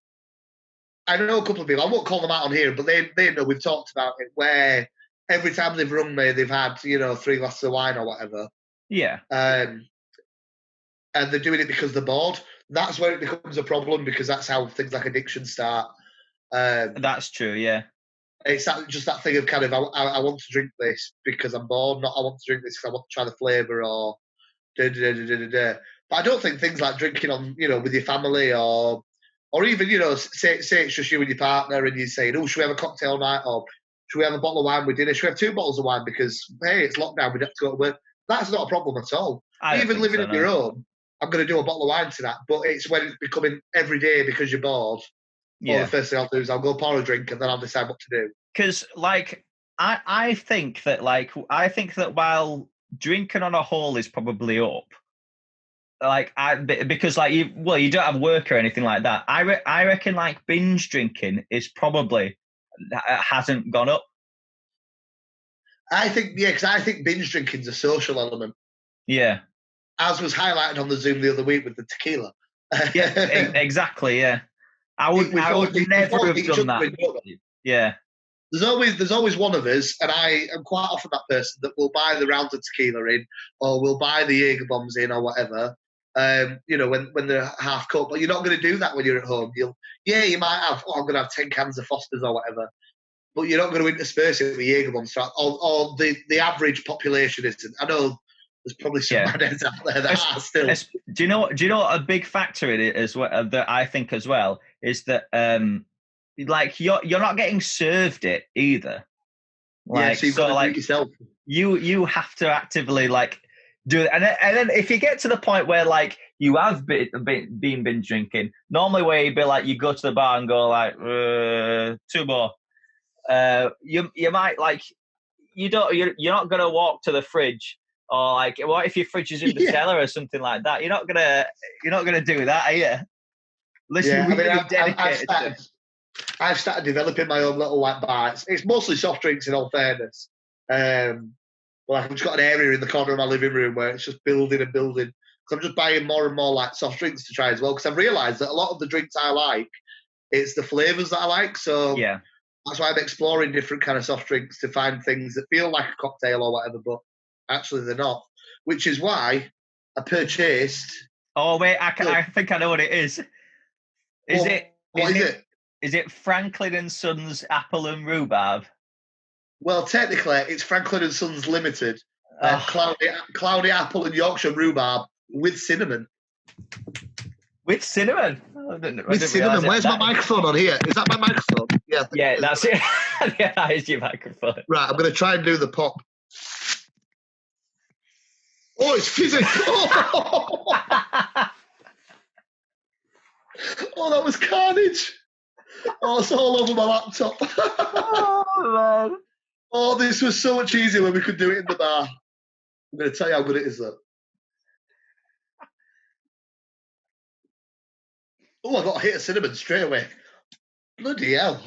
I know a couple of people, I won't call them out on here, but they know we've talked about it, where every time they've rung me, they've had, 3 glasses of wine or whatever. Yeah. And they're doing it because they're bored. That's where it becomes a problem, because that's how things like addiction start. That's true, yeah. It's just that thing of kind of, I want to drink this because I'm bored, not I want to drink this because I want to try the flavour or da-da-da-da-da-da. But I don't think things like drinking on, with your family or even, say it's just you and your partner and you're saying, oh, should we have a cocktail night, or should we have a bottle of wine with dinner? Should we have 2 bottles of wine because, hey, it's lockdown, we don't have to go to work. That's not a problem at all. Even living on your own, I'm going to do a bottle of wine tonight, but it's when it's becoming every day because you're bored. Yeah. The first thing I'll do is I'll go pour a drink and then I'll decide what to do. Because, like, I think that while drinking on a whole is probably up, because you don't have work or anything like that. I reckon like binge drinking is probably hasn't gone up. I think because I think binge drinking is a social element. Yeah. As was highlighted on the Zoom the other week with the tequila. Yeah, exactly. Yeah, I would never have done that. Yeah. There's always one of us, and I am quite often that person that will buy the rounds of tequila in, or will buy the Jaeger bombs in, or whatever. when they're half cut. But you're not going to do that when you're at home. You might have, I'm going to have 10 cans of Foster's or whatever, but you're not going to intersperse it with Jaeger bombs. Or the average population isn't. I know there's probably some bad heads out there that are still. Do you know what a big factor in it as well, that I think as well, is that like you're not getting served it either. Like, so you've got to do it yourself. You have to actively like do it, and then if you get to the point where like you have been binge drinking, normally where you'd be like, you go to the bar and go like 2 more. You might like you're not gonna walk to the fridge, or like what if your fridge is in the cellar or something like that. You're not gonna do that, are you? Unless you're really dedicated. I've started developing my own little like bar. It's mostly soft drinks, in all fairness. I've just got an area in the corner of my living room where it's just building and building. So I'm just buying more and more like soft drinks to try as well, because I've realised that a lot of the drinks I like, it's the flavours that I like. So that's why I'm exploring different kind of soft drinks to find things that feel like a cocktail or whatever, but actually they're not. Which is why I purchased. Oh wait, I think I know what it is. Is it Franklin and Sons Apple and Rhubarb? Well, technically, it's Franklin and Sons Limited. Cloudy Apple and Yorkshire Rhubarb with cinnamon. With cinnamon? With cinnamon. Where's my microphone on here? Is that my microphone? Yeah. Yeah, that's it. Yeah, that is your microphone. Right, I'm going to try and do the pop. Oh, it's fizzing. Oh, that was carnage. Oh, it's all over my laptop. Oh, man. Oh, this was so much easier when we could do it in the bar. I'm going to tell you how good it is, though. Oh, I got a hit of cinnamon straight away. Bloody hell.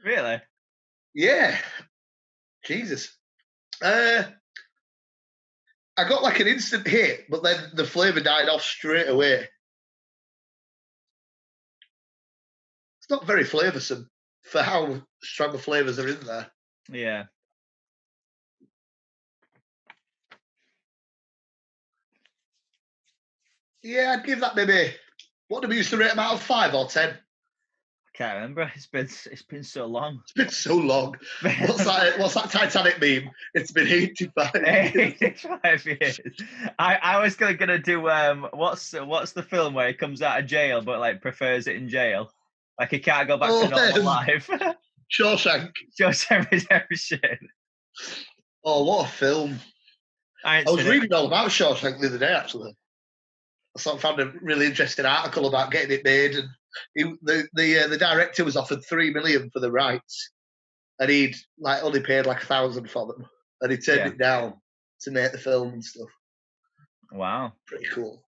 Really? Yeah. Jesus. I got like an instant hit, but then the flavour died off straight away. It's not very flavoursome for how strong the flavours are in there. Yeah. Yeah, I'd give that maybe. What do we used to rate them out of 5 or 10? I can't remember. It's been so long. It's been so long. What's that Titanic meme? It's been 85 years. 85 years. I was gonna do what's the film where he comes out of jail but like prefers it in jail? Like he can't go back to normal life. Shawshank. Shawshank Redemption. Oh, what a film. I was reading all about Shawshank the other day, actually. I found a really interesting article about getting it made, and the director was offered $3 million for the rights, and he'd like only paid like $1,000 for them, and he turned it down to make the film and stuff. Wow, pretty cool,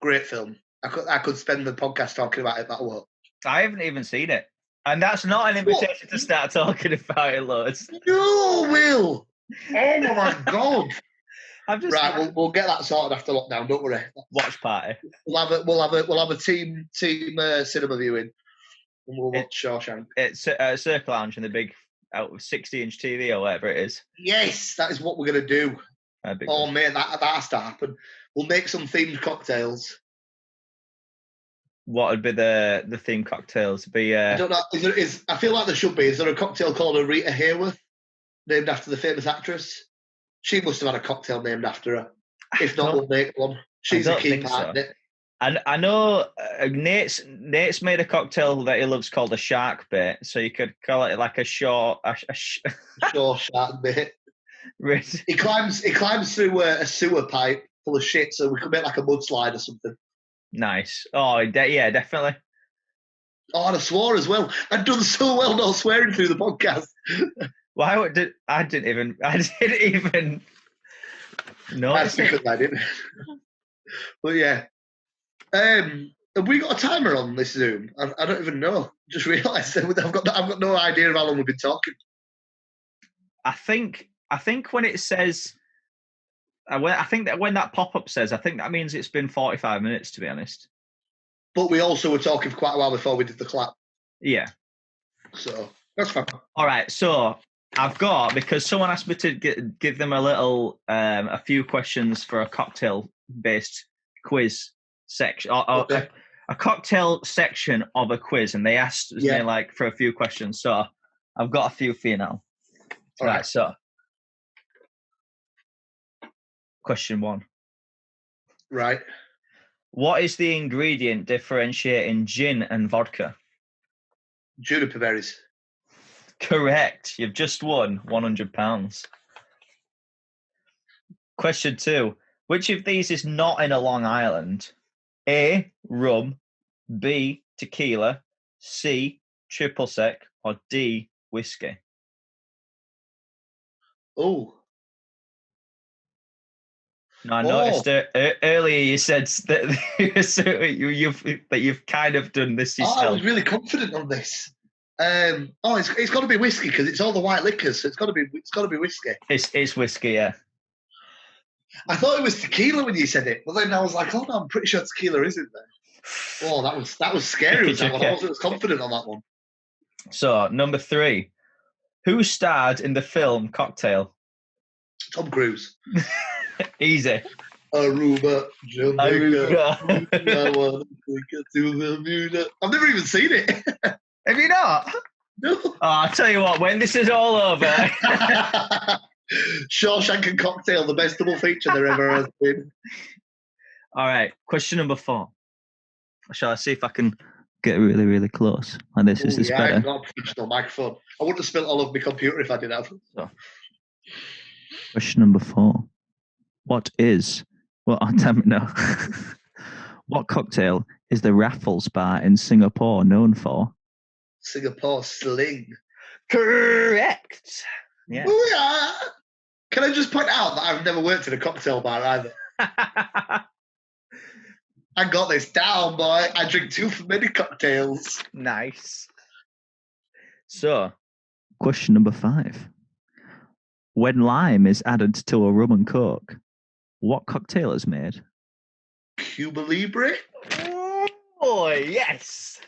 great film. I could spend the podcast talking about it. That what? I haven't even seen it, and that's not an invitation to start talking about it, loads. No, Will. Oh my God. Right, we'll get that sorted after lockdown. Don't worry. Watch party. We'll have a team cinema viewing, and we'll watch Shawshank. It's Circle Lounge in the big 60-inch TV or whatever it is. Yes, that is what we're gonna do. Oh man, that has to happen. We'll make some themed cocktails. What would be the themed cocktails? I don't know. I feel like there should be. Is there a cocktail called a Rita Hayworth, named after the famous actress? She must have had a cocktail named after her. If not, we'll make one. She's a key part in it. And I know Nate's made a cocktail that he loves called a shark bait. So you could call it like a shore shark bait. He climbs through a sewer pipe full of shit, so we could make like a mudslide or something. Nice. Oh, yeah, definitely. Oh, and I swore as well. I'd done so well not swearing through the podcast. Why did I didn't even notice it. I didn't. But yeah. Have we got a timer on this Zoom? I don't even know. Just realised that I've got no idea of how long we've been talking. I think when it says I think that when that pop-up says, I think that means it's been 45 minutes, to be honest. But we also were talking for quite a while before we did the clap. Yeah. So that's fine. All right. So I've got, because someone asked me to give them a few questions for a cocktail-based quiz section, or Okay. a cocktail section of a quiz, and they asked me like for a few questions. So I've got a few for you now. All right. So question 1. Right. What is the ingredient differentiating gin and vodka? Juniper berries. Correct. You've just won £100. Question 2. Which of these is not in a Long Island? A, rum, B, tequila, C, triple sec, or D, whiskey? Oh. Now, I noticed earlier you said that you've kind of done this yourself. I was really confident on this. It's got to be whiskey because it's all the white liquors. So it's got to be whiskey. It's whiskey, yeah. I thought it was tequila when you said it, but then I was like, oh no, I'm pretty sure tequila isn't there. Oh, that was scary. Was that one? I wasn't as confident on that one. So, number 3. Who starred in the film Cocktail? Tom Cruise. Easy. Aruba, Jamaica. I want to take it to Bermuda. I've never even seen it. Have you not? No. Oh, I'll tell you what, when this is all over. Shawshank and Cocktail, the best double feature there ever has been. All right, question number 4. Shall I see if I can get really, really close? And this is better. I've got a professional microphone. I wouldn't have spilled all over my computer if I did have. So, question number 4. What is? Well, damn it, no. What cocktail is the Raffles Bar in Singapore known for? Singapore Sling. Correct. Yeah. Booyah! Can I just point out that I've never worked in a cocktail bar either? I got this down, boy. I drink too many cocktails. Nice. So, question number 5. When lime is added to a rum and coke, what cocktail is made? Cuba Libre? Oh, yes.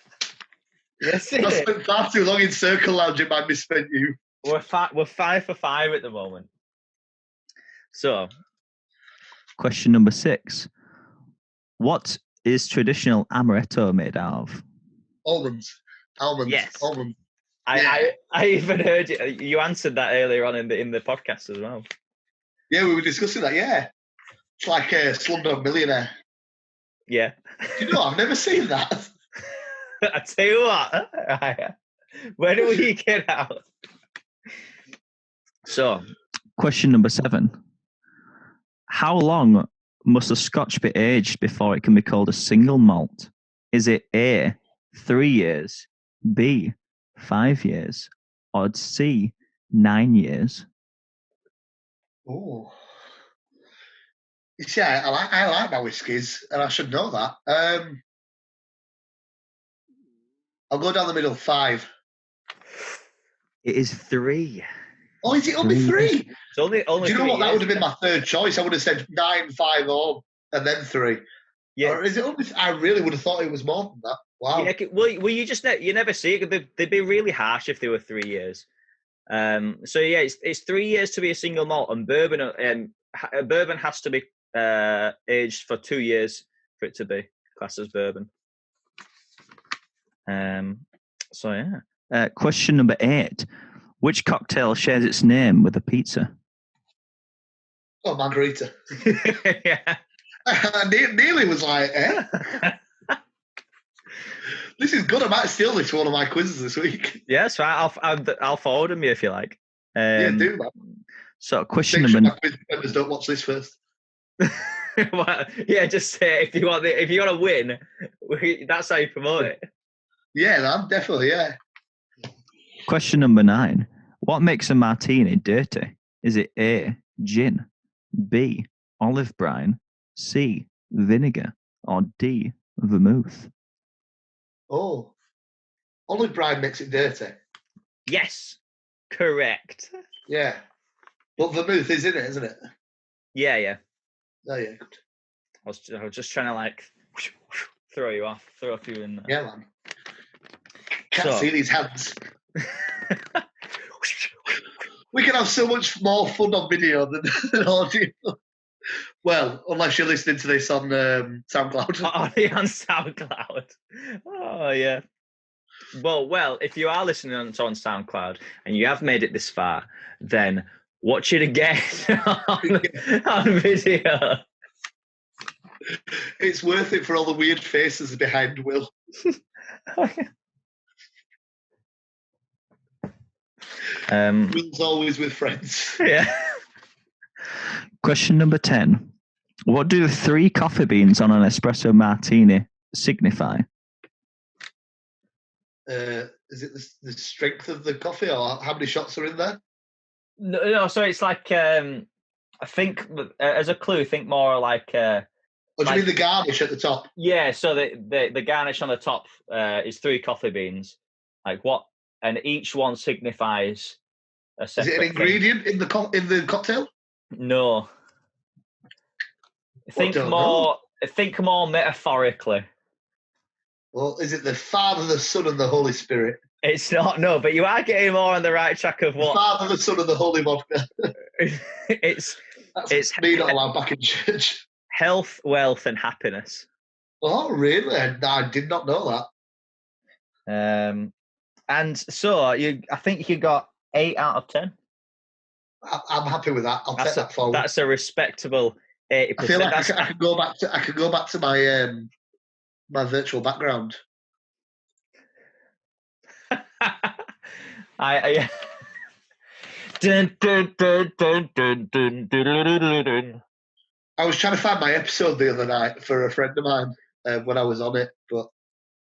Yes, I spent far too long in Circle Lounge, it might misspent you. We're 5 for 5 at the moment. So, question number 6. What is traditional amaretto made out of? Almonds. Yes. Almonds. I even heard you answered that earlier on in the podcast as well. Yeah, we were discussing that, yeah. It's like a Slumdog Millionaire. Yeah. Do you know, I've never seen that. I tell you what, where do we get out? So, question number 7. How long must a Scotch be aged before it can be called a single malt? Is it A, 3 years, B, 5 years, or C, 9 years? Oh. See, I like my whiskies, and I should know that. I'll go down the middle, 5. It is 3. Oh, is it only 3? It's only Do you know what? That would have been my my third choice. I would have said 9, 5, or and then 3. Yeah. Or is it only? I really would have thought it was more than that. Wow. Yeah, well, you just you never see it. They'd be really harsh if they were 3 years. So yeah, it's 3 years to be a single malt, and bourbon has to be aged for 2 years for it to be classed as bourbon. So yeah. Question number 8. Which cocktail shares its name with a pizza? Oh, margarita. Yeah. Nearly was like, eh? This is good. I might steal this for one of my quizzes this week. Yeah, so I'll forward them you if you like. Yeah, do that. So question number. My quiz members don't watch this first. Well, yeah, just say if you want to win, that's how you promote it. Yeah, definitely, yeah. Question number 9. What makes a martini dirty? Is it A, gin, B, olive brine, C, vinegar, or D, vermouth? Oh, olive brine makes it dirty. Yes, correct. Yeah, but vermouth is in it, isn't it? Yeah. Oh yeah, good. I was just trying to like throw you off, throw a few in there. Yeah, man. Can't see these hands. We can have so much more fun on video than audio. Well, unless you're listening to this on SoundCloud. Are they on SoundCloud? Oh, yeah. Well, if you are listening on SoundCloud and you have made it this far, then watch it again on video. It's worth it for all the weird faces behind Will. Will's always with friends. Yeah. Question number 10. What do the 3 coffee beans on an espresso martini signify? Is it the strength of the coffee, or how many shots are in there? No, so it's like I think as a clue, think more like. Or do you mean the garnish at the top? Yeah, so the garnish on the top is 3 coffee beans. Like what? And each one signifies a separate. Is it an ingredient in the cocktail? No. Think more metaphorically. Well, is it the Father, the Son, and the Holy Spirit? It's not, no, but you are getting more on the right track of what. The Father, the Son, and the Holy Vodka. it's me not allowed back in church. Health, wealth, and happiness. Oh, really? I did not know that. And so I think you got 8 out of 10. I'm happy with that. I'll take that forward. That's a respectable 80%. I feel like I could go back to my my virtual background. I was trying to find my episode the other night for a friend of mine when I was on it, but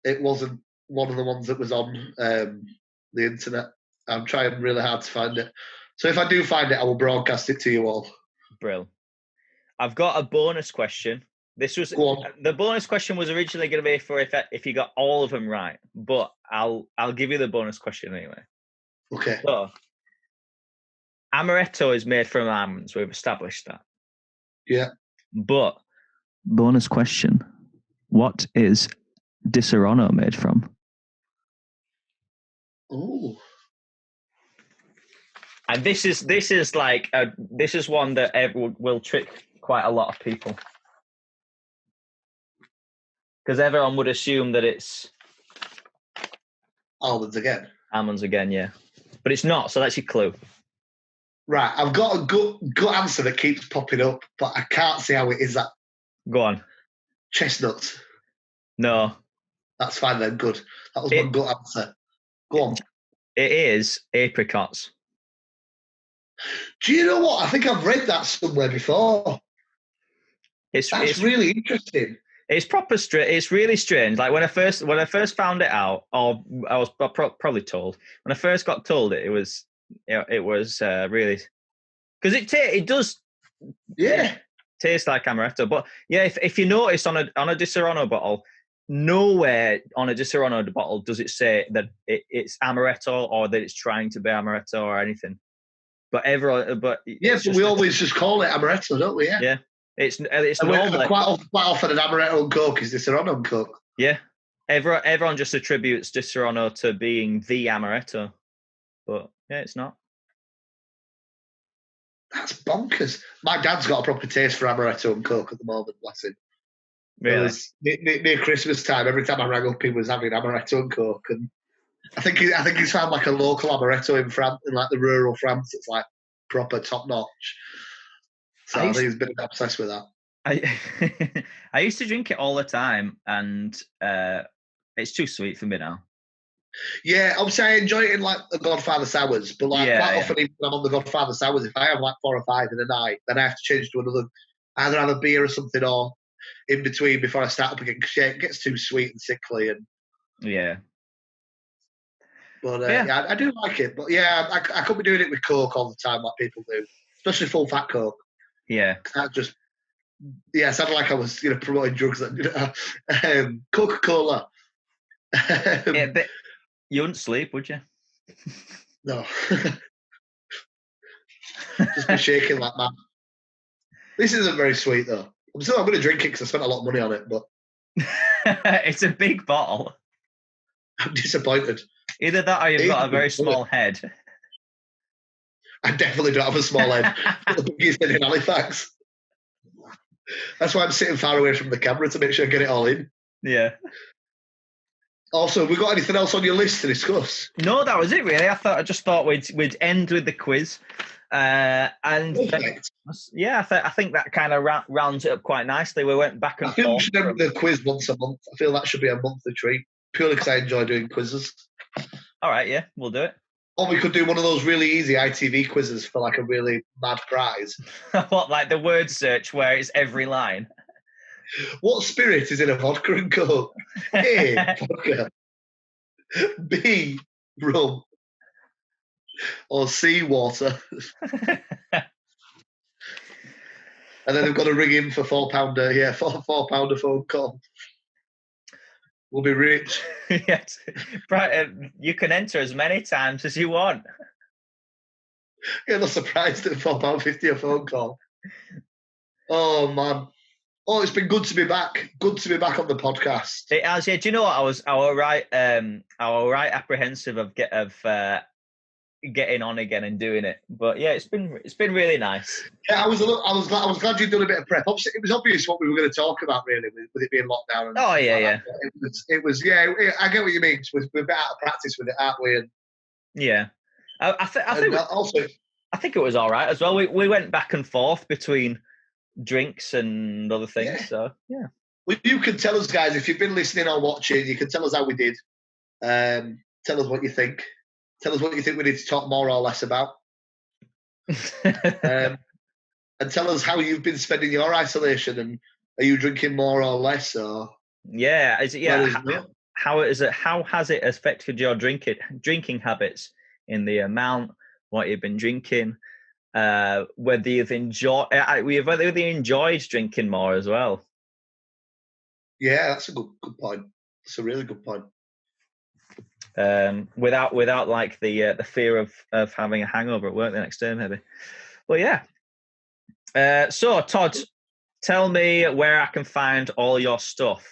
it wasn't one of the ones that was on the internet. I'm trying really hard to find it. So if I do find it, I will broadcast it to you all. Brill. I've got a bonus question. The bonus question was originally going to be for if you got all of them right, but I'll give you the bonus question anyway. Okay. So, amaretto is made from almonds. We've established that. Yeah. But bonus question: what is Di Serono made from? Oh. And this is one that will trick quite a lot of people. Because everyone would assume that it's almonds again. Almonds again, yeah. But it's not, so that's your clue. Right, I've got a good answer that keeps popping up, but I can't see how it is that. Go on. Chestnuts. No. That's fine then, good. That was my good answer. Go on. It is apricots. Do you know what? I think I've read that somewhere before. That's really interesting. It's proper it's really strange. Like when I first found it out, or I was probably told when I first got told it was really because it does taste like amaretto. But yeah, if you notice on a Di Serono bottle, nowhere on a Di Serono bottle does it say that it's amaretto or that it's trying to be amaretto or anything. But we always just call it amaretto, don't we? Yeah. It's normal. Quite often an amaretto and Coke is Di Serono and Coke. Yeah, everyone just attributes Di Serono to being the amaretto, but yeah, it's not. That's bonkers. My dad's got a proper taste for amaretto and Coke at the moment. Bless him. Really? Near Christmas time, every time I rang up, he was having amaretto and Coke, and I think he's found like a local amaretto in France, in like the rural France. It's like proper top notch. So I think he's been obsessed with that. I used to drink it all the time, and it's too sweet for me now. Yeah, obviously I enjoy it in like the Godfather sours, but quite often even when I'm on the Godfather sours, if I have like 4 or 5 in a night, then I have to change to another, either have a beer or something, or in between before I start up again, because it gets too sweet and sickly. And yeah. But I do like it. But yeah, I could be doing it with Coke all the time, like people do, especially full fat Coke. Yeah. That just, it sounded like I was, promoting drugs. Coca-Cola. Yeah, but you wouldn't sleep, would you? No. Just be shaking like that. This isn't very sweet, though. I'm going to drink it because I spent a lot of money on it, but it's a big bottle. I'm disappointed. Either that or you've got a very small head. I definitely don't have a small head. The biggest head in Halifax. That's why I'm sitting far away from the camera to make sure I get it all in. Yeah. Also, have we got anything else on your list to discuss? No, that was it really. I just thought we'd end with the quiz, and Perfect. yeah, I think that kind of rounds it up quite nicely. We went back and I feel we forth. should have the quiz once a month. I feel that should be a monthly treat, purely because I enjoy doing quizzes. All right, yeah, we'll do it. Or we could do one of those really easy ITV quizzes for like a really mad prize. What, like the word search where it's every line? What spirit is in a vodka and coke? A, vodka. B, rum. Or C, water. And then they've got to ring in for £4. Yeah, £4 phone call. We'll be rich. Yes, you can enter as many times as you want. Yeah, not surprised at £4.50 a phone call. Oh man. Oh, it's been good to be back. Good to be back on the podcast. It has, yeah. Do you know what? I was right apprehensive of getting on again and doing it, but yeah, it's been really nice. Yeah, I was glad you'd done a bit of prep. Obviously, it was obvious what we were going to talk about, really, with it being lockdown. And oh yeah, yeah. It was. Yeah, I get what you mean. We're a bit out of practice with it, aren't we? And yeah, I think it was all right as well. We went back and forth between drinks and other things. Yeah. So yeah. Well, you can tell us, guys, if you've been listening or watching. You can tell us how we did. Tell us what you think. Tell us what you think we need to talk more or less about. And tell us how you've been spending your isolation, and are you drinking more or less? Or yeah, how has it affected your drinking habits in the amount, what you've been drinking, whether you've enjoyed drinking more as well? Yeah, that's a good point. That's a really good point. Without like the fear of having a hangover at work the next day, maybe. Well, yeah. So Todd, tell me where I can find all your stuff.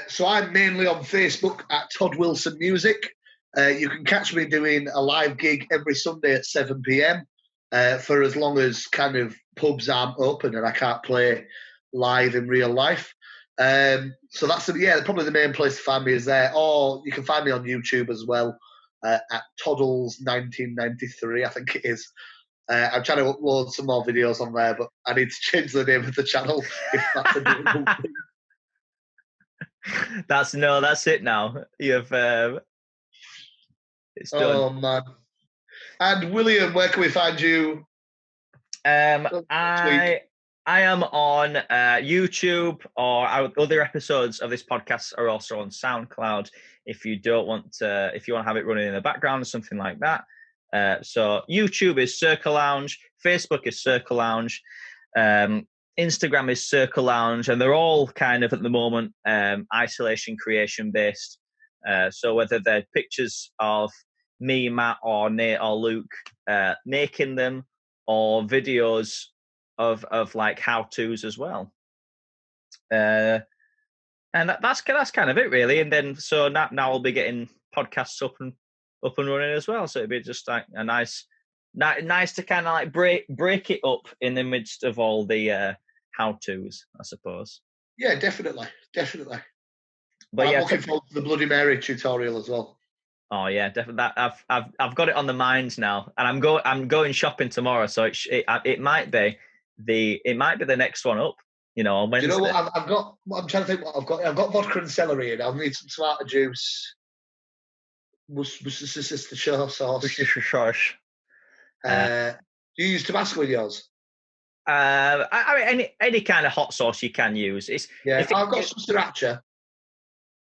So I'm mainly on Facebook at Todd Wilson Music. You can catch me doing a live gig every Sunday at 7 p.m. For as long as kind of pubs aren't open and I can't play live in real life. So that's probably the main place to find me is there. Or you can find me on YouTube as well at Toddles 1993, I think it is. I'm trying to upload some more videos on there, but I need to change the name of the channel if that's a difficult thing. That's it now. You've it's done. Oh man. And William, where can we find you? I am on YouTube, or other episodes of this podcast are also on SoundCloud. If you want to have it running in the background or something like that. So YouTube is Circle Lounge, Facebook is Circle Lounge, Instagram is Circle Lounge, and they're all kind of at the moment isolation creation based. So whether they're pictures of me, Matt, or Nate or Luke making them, or videos of like how-tos as well. And that's kind of it really. And then so now I'll be getting podcasts up and running as well. So it'd be just like a nice to kind of like break it up in the midst of all the how-tos, I suppose. Yeah, definitely. But I'm looking forward to the Bloody Mary tutorial as well. Oh yeah, definitely. That I've got it on the mind now, and I'm going shopping tomorrow, so it might be the next one up. You know, on Wednesday. Do you know what I've got? I'm trying to think what I've got. I've got vodka and celery, and I'll need some tomato juice. What's the show sauce? Do you use Tabasco in yours? I mean, any kind of hot sauce you can use. I've got some sriracha.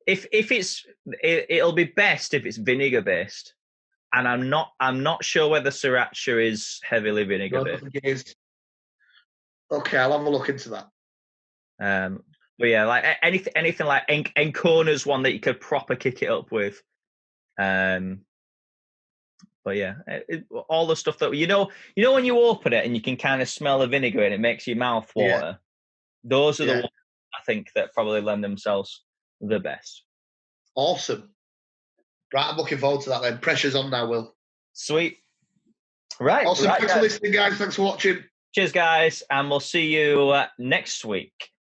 If it'll be best if it's vinegar based, and I'm not sure whether sriracha is heavily vinegar based. Okay, I'll have a look into that. But yeah, like anything like Encona's one that you could proper kick it up with. But yeah, all the stuff that you know when you open it and you can kind of smell the vinegar and it makes your mouth water. Yeah. Those are the ones I think that probably lend themselves the best. Awesome. Right, I'm looking forward to that then. Pressure's on now, Will. Sweet. Right. Awesome. Right, Thanks for listening, guys. Thanks for watching. Cheers, guys, and we'll see you next week.